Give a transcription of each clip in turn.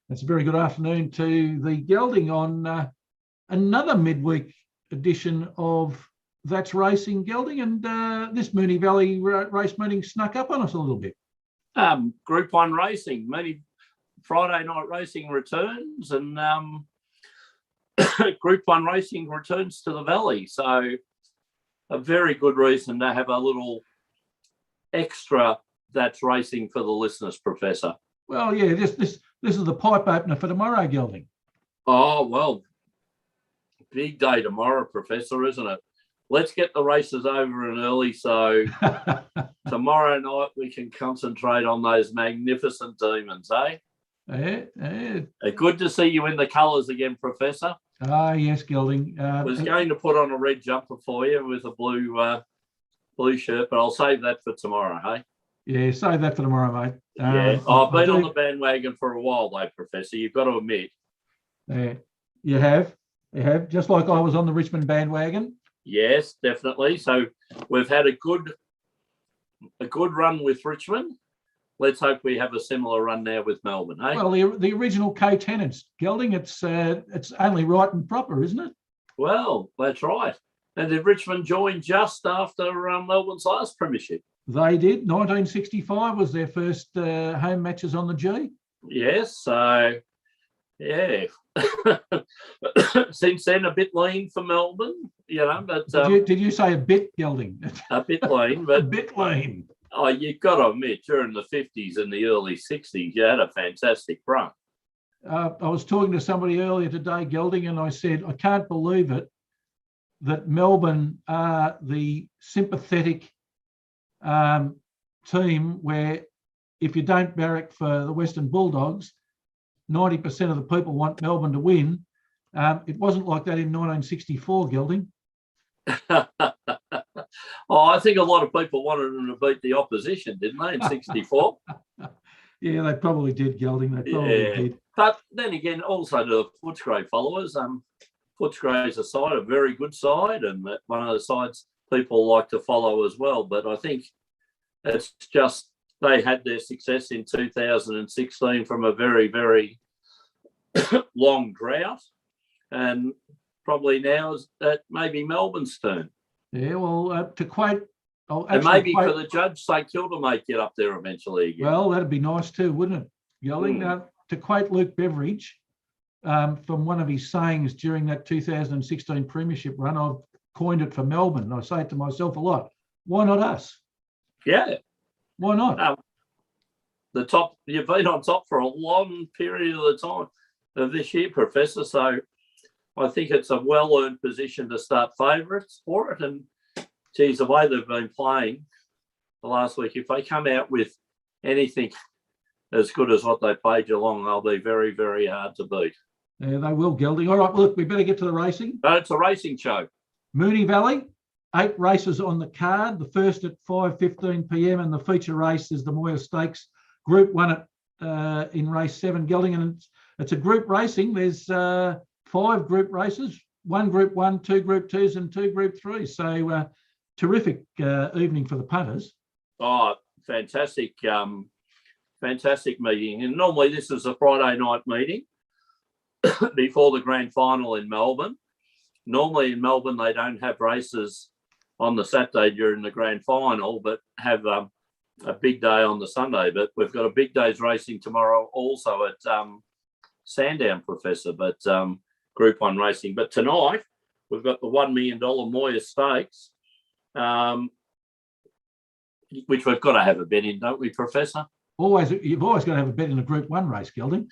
It's a very good afternoon to the Gelding on another midweek edition of That's Racing Gelding, and this Moonee Valley race meeting snuck up on us a little bit. Group 1 racing, Moonee Friday night racing returns, and Group 1 racing returns to the Valley. So a very good reason to have a little extra That's Racing for the listeners, Professor. Well, yeah, this is the pipe opener for tomorrow, Gelding. Oh, well, big day tomorrow, Professor, isn't it? Let's get the races over and early so tomorrow night we can concentrate on those magnificent demons, eh? Yeah. Good to see you in the colours again, Professor. Ah, yes, Gelding. I was going to put on a red jumper for you with a blue shirt, but I'll save that for tomorrow, hey? Yeah, save that for tomorrow, mate. Yeah, I've been on the bandwagon for a while, though, Professor. You've got to admit. Yeah, you have, just like I was on the Richmond bandwagon. Yes, definitely. So we've had a good run with Richmond. Let's hope we have a similar run now with Melbourne, hey? Well, the original co-tenants, Gelding, it's only right and proper, isn't it? Well, that's right. And did Richmond join just after Melbourne's last premiership? They did. 1965 was their first home matches on the G. Yes, so, yeah. Since then, a bit lean for Melbourne, but... Did you say a bit, Gelding? A bit lean, but... A bit lean. Oh, you've got to admit, during the 50s and the early 60s, you had a fantastic run. I was talking to somebody earlier today, Gelding, and I said, I can't believe it, that Melbourne are the sympathetic team where if you don't barrack for the Western Bulldogs, 90% of the people want Melbourne to win. It wasn't like that in 1964, Gelding. I think a lot of people wanted them to beat the opposition, didn't they, in 64? Yeah, they probably did, Gelding. They probably did. But then again, also to the Footscray followers, Footscray's a very good side, and one of the sides people like to follow as well. But I think it's just they had their success in 2016 from a very, very long drought, and probably now is that maybe Melbourne's turn. Yeah, well, to quote... and maybe for the judge, St Kilda may get up there eventually again. Well, that'd be nice too, wouldn't it, Gelding? To quote Luke Beveridge, from one of his sayings during that 2016 premiership run, I've coined it for Melbourne, and I say it to myself a lot. Why not us? Yeah. Why not? You've been on top for a long period of the time of this year, Professor, so I think it's a well-earned position to start favourites for it. And, geez, the way they've been playing the last week, if they come out with anything as good as what they played Geelong, they'll be very, very hard to beat. Yeah, they will, Gelding. All right, look, we better get to the racing. It's a racing show. Moonee Valley, 8 races on the card. The first at 5:15 p.m. and the feature race is the Moya Stakes Group 1 in race 7, Gelding. And it's a group racing. There's 5 group races, 1 Group 1, 2 Group 2s and 2 Group 3s. So terrific evening for the punters. Oh, fantastic. Fantastic meeting. And normally this is a Friday night meeting before the grand final in Melbourne. Normally in Melbourne, they don't have races on the Saturday during the grand final, but have a big day on the Sunday. But we've got a big day's racing tomorrow also at Sandown, Professor, but Group 1 racing. But tonight, we've got the $1 million Moya Stakes, which we've got to have a bet in, don't we, Professor? You've always got to have a bet in a Group 1 race, Gelding.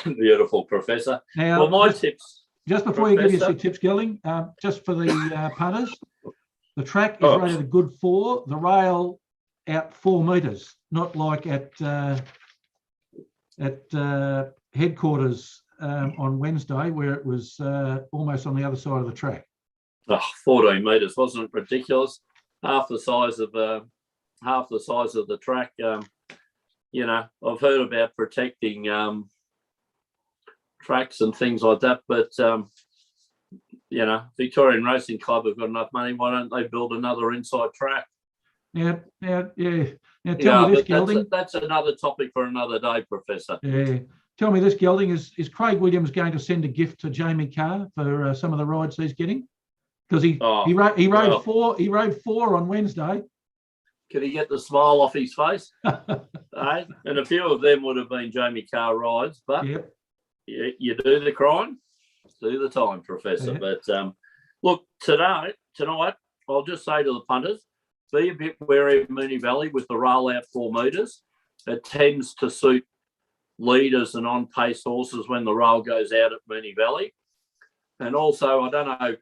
Beautiful, Professor. Now, well, my tips... Just before you give us your tips, Gelding, just for the punters, the track is rated a good 4. The rail out 4 metres, not like at headquarters on Wednesday, where it was almost on the other side of the track. 14 metres, wasn't it ridiculous? Half the size of the track. I've heard about protecting tracks and things like that, but Victorian Racing Club have got enough money. Why don't they build another inside track? Yeah. Now tell Yeah, me this, but Gelding. that's another topic for another day, Professor. Yeah. Tell me this, Gelding. Is Craig Williams going to send a gift to Jamie Carr for some of the rides he's getting? Because he rode four on Wednesday. Can he get the smile off his face? Eh? And a few of them would have been Jamie Carr rides, but Yep. you do the crime, do the time, Professor. Yeah. But look, tonight, I'll just say to the punters, be a bit wary of Moonee Valley with the rollout 4 metres. It tends to suit leaders and on-pace horses when the roll goes out at Moonee Valley. And also, I don't know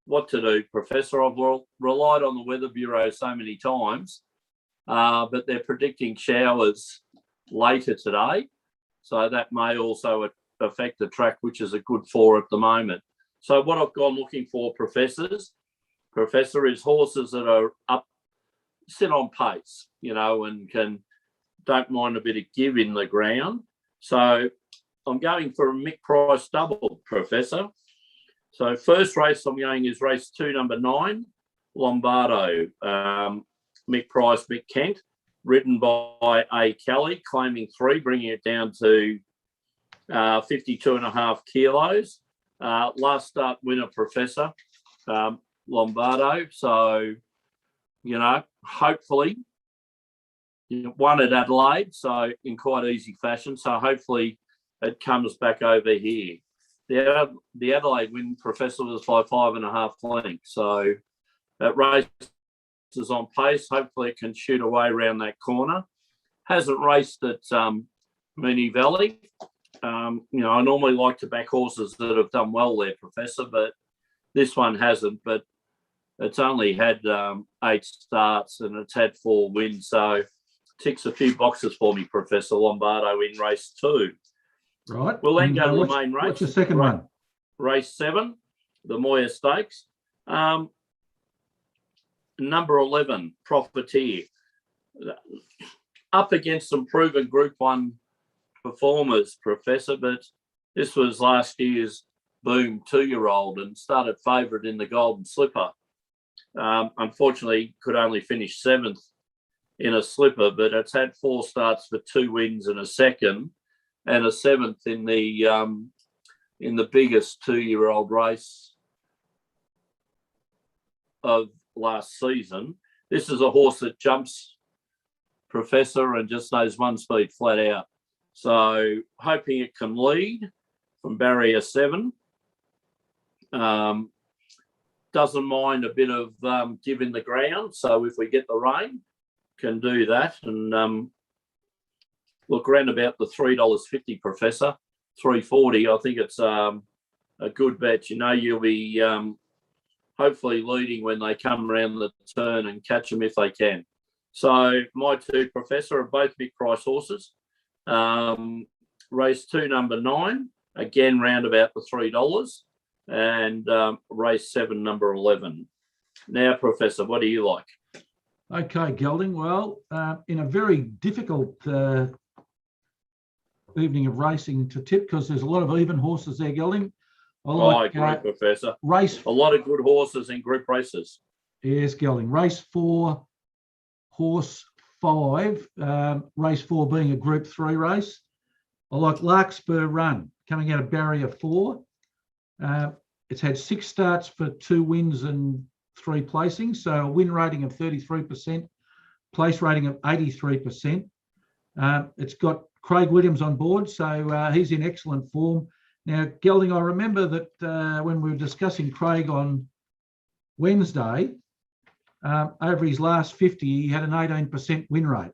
what to do, Professor. I've relied on the Weather Bureau so many times, but they're predicting showers later today. So that may also affect the track, which is a good 4 at the moment. So what I've gone looking for, Professor, is horses that are up, sit on pace, and don't mind a bit of give in the ground. So I'm going for a Mick Price double, Professor. So first race I'm going is race 2, number 9, Lombardo. Mick Price, Mick Kent, ridden by A. Kelly, claiming 3, bringing it down to 52.5 kilos. Last start winner, Professor, Lombardo. So, hopefully, won at Adelaide, so in quite easy fashion. So hopefully it comes back over here. The Adelaide win, Professor, was by 5.5 lengths. So that race is on pace. Hopefully it can shoot away around that corner. Hasn't raced at Moonee Valley. I normally like to back horses that have done well there, Professor, but this one hasn't. But it's only had 8 starts and it's had 4 wins. So ticks a few boxes for me, Professor. Lombardo in race 2. Right. We'll then go to the main race. What's the second one? Race 7, the Moya Stakes. Number 11, Profiteer. Up against some proven Group 1 performers, Professor, but this was last year's Boom 2-year-old and started favourite in the Golden Slipper. Unfortunately, could only finish 7th in a slipper, but it's had 4 starts for 2 wins and a second, and a 7th in the biggest 2-year-old race of last season. This is a horse that jumps, Professor, and just knows one speed flat out. So hoping it can lead from barrier 7. Doesn't mind a bit of give in the ground. So if we get the rain, can do that. And look, around about the $3.50, Professor, $3.40. I think it's a good bet. You'll be hopefully leading when they come around the turn and catch them if they can. So my 2, Professor, are both big price horses. Race 2, number 9, again round about the $3, and race 7, number 11. Now, Professor, what do you like? Okay, Gelding. Well, in a very difficult evening of racing to tip, because there's a lot of even horses there, Gelding. I agree, Professor. A lot of good horses in group races. Yes, Gelding. Race 4, horse 5. Race 4 being a Group 3 race. I like Larkspur Run coming out of barrier 4. It's had 6 starts for 2 wins and 3 placings, so a win rating of 33%, place rating of 83%. It's got Craig Williams on board, so he's in excellent form. Now, Gelding, I remember that when we were discussing Craig on Wednesday, over his last 50, he had an 18% win rate.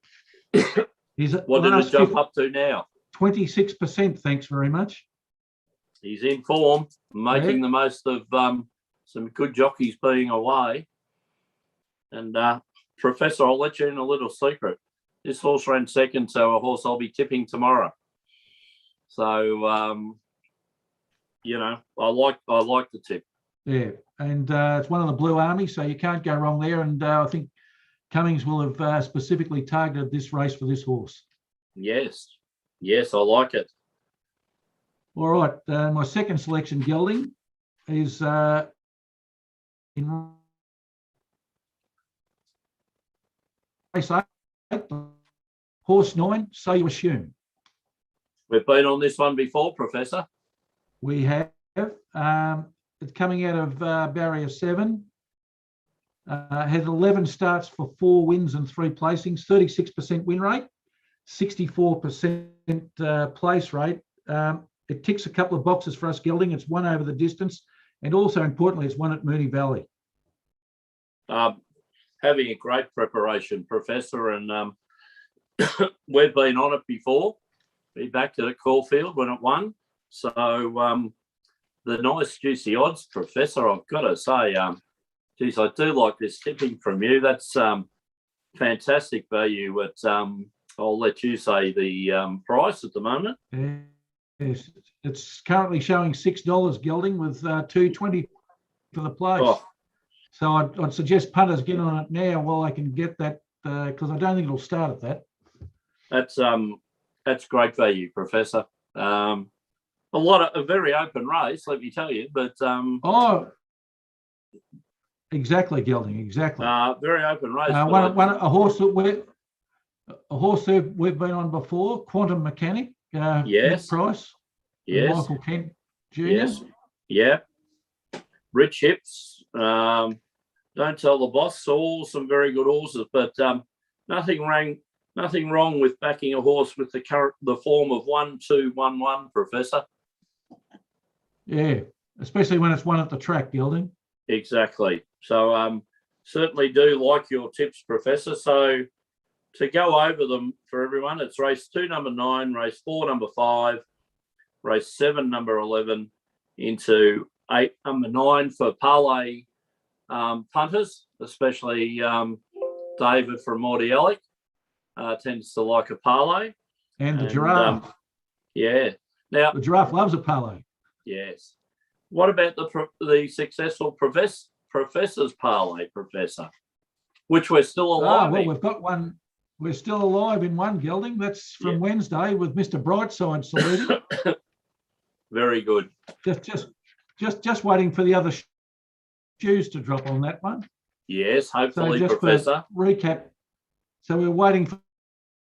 What did it jump up to now? 26%, thanks very much. He's in form, making the most of some good jockeys being away. And Professor, I'll let you in a little secret. This horse ran second, so a horse I'll be tipping tomorrow. So, I like the tip. Yeah, and it's one of the Blue Army, so you can't go wrong there. And I think Cummings will have specifically targeted this race for this horse. Yes, I like it. All right, my second selection, Gelding, is in 8, horse 9, So You Assume. We've been on this one before, Professor. We have. It's coming out of barrier 7. Had 11 starts for 4 wins and 3 placings, 36% win rate, 64% place rate. It ticks a couple of boxes for us, Gelding. It's won over the distance, and also importantly, it's won at Moonee Valley. Having a great preparation, Professor, and we've been on it before. We backed it at Caulfield when it won. So the nice juicy odds, Professor, I've got to say, geez, I do like this tipping from you. That's fantastic value at, I'll let you say the price at the moment. Yes, it's currently showing $6, Gelding, with $2.20 for the place. Oh. So I'd suggest punters get on it now while I can get that, because I don't think it'll start at that. That's great value, Professor. A very open race, let me tell you. But exactly, Gelding, exactly. Very open race. A horse that we've been on before, Quantum Mechanic. Yes. Price. Yes. Michael Kent Jr. Yes. Yeah. Rich hips. Don't Tell the Boss. All some very good horses, but nothing wrong with backing a horse with the form of 1-2-1-1, Professor. Yeah, especially when it's won at the track, Gelding. Exactly. So certainly do like your tips, Professor. So to go over them for everyone, it's race 2, number 9, race 4, number 5, race 7, number 11, into 8, number 9 for Parlay punters, especially David from Mordiallic tends to like a parlay. And the Giraffe. Yeah. Now the Giraffe loves a parlay. Yes. What about the successful Professor's Parlay, Professor, which we're still alive in? We've got one. We're still alive in one, Gelding. That's from Wednesday with Mr. Brightside saluting. Very good. Just waiting for the other shoes to drop on that one. Yes, hopefully, so just Professor. For recap. So we're waiting for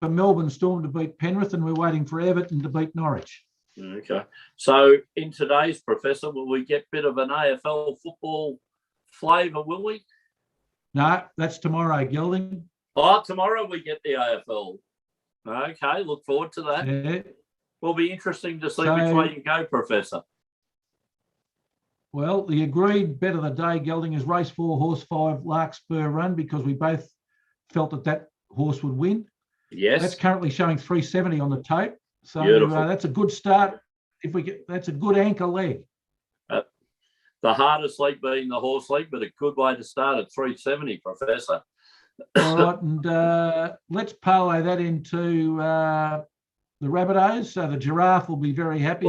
Melbourne Storm to beat Penrith, and we're waiting for Everton to beat Norwich. Okay. So in today's, Professor, will we get a bit of an AFL football flavour, will we? No, that's tomorrow, Gelding. Oh, tomorrow we get the AFL. Okay, look forward to that. Yeah. Will be interesting to see which way you go, Professor. Well, the agreed bet of the day, Gelding, is race 4, horse 5, Larkspur Run, because we both felt that horse would win. Yes. That's currently showing 370 on the tape. So that's a good start. That's a good anchor leg. The hardest leg being the horse leg, but a good way to start at 370, Professor. All right, and let's parlay that into the Rabbitohs. So the Giraffe will be very happy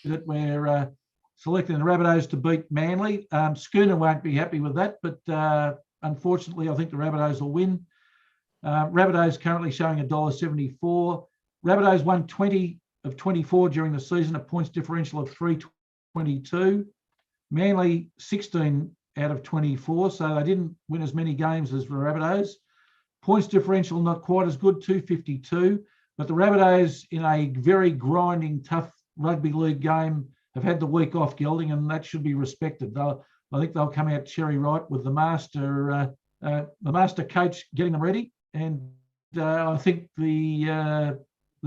that we're selecting the Rabbitohs to beat Manly. Schooner won't be happy with that, but unfortunately, I think the Rabbitohs will win. Rabbitohs currently showing $1.74. Rabbitohs won 20 of 24 during the season, a points differential of 322. Manly 16 out of 24, so they didn't win as many games as the Rabbitohs. Points differential not quite as good, 252, but the Rabbitohs in a very grinding, tough rugby league game have had the week off, Gelding, and that should be respected. I think they'll come out cherry right with the master coach getting them ready, and I think the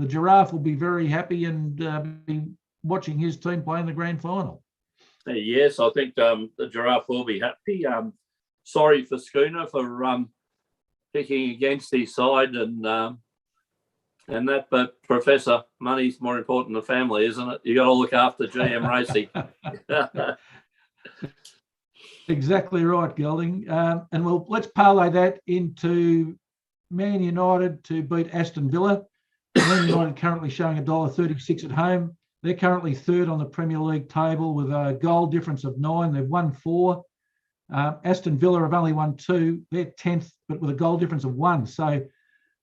Giraffe will be very happy and be watching his team play in the grand final. Yes, I think the Giraffe will be happy. Sorry for Schooner for picking against his side and that, but Professor, money's more important than family, isn't it? You got to look after GM Racing. Exactly right, Gelding. And let's parlay that into Man United to beat Aston Villa. Man United currently showing $1.36 at home. They're currently third on the Premier League table with a goal difference of 9. They've won 4. Aston Villa have only won 2. They're 10th, but with a goal difference of 1. So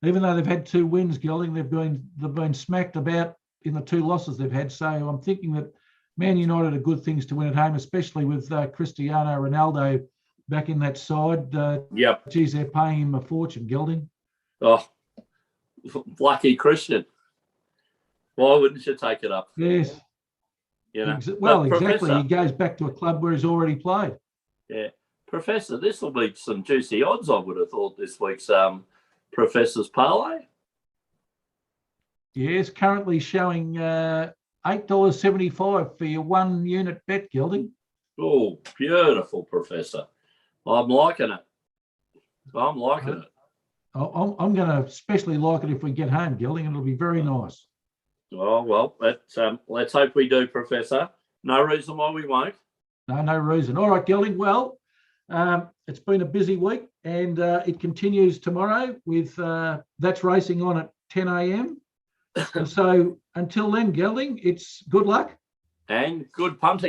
even though they've had 2 wins, Gelding, they've been smacked about in the 2 losses they've had. So I'm thinking that Man United are good things to win at home, especially with Cristiano Ronaldo back in that side. Yep. Geez, they're paying him a fortune, Gelding. Oh, lucky Christian. Why wouldn't you take it up? Yes. You know. Well, But exactly. Professor, He goes back to a club where he's already played. yeah, Professor, this will be some juicy odds. I would have thought this week's Professor's Parlay. Yes, currently showing $8.75 for your 1 unit bet, Gelding. Oh, beautiful, Professor. I'm liking it. I'm liking it. I'm going to especially like it if we get home, Gelding. It'll be very nice. Oh, well, let's hope we do, Professor. No reason why we won't. No reason. All right, Gelding. Well, it's been a busy week, and it continues tomorrow with That's Racing on at 10 a.m. And so until then, Gelding, it's good luck. And good punting.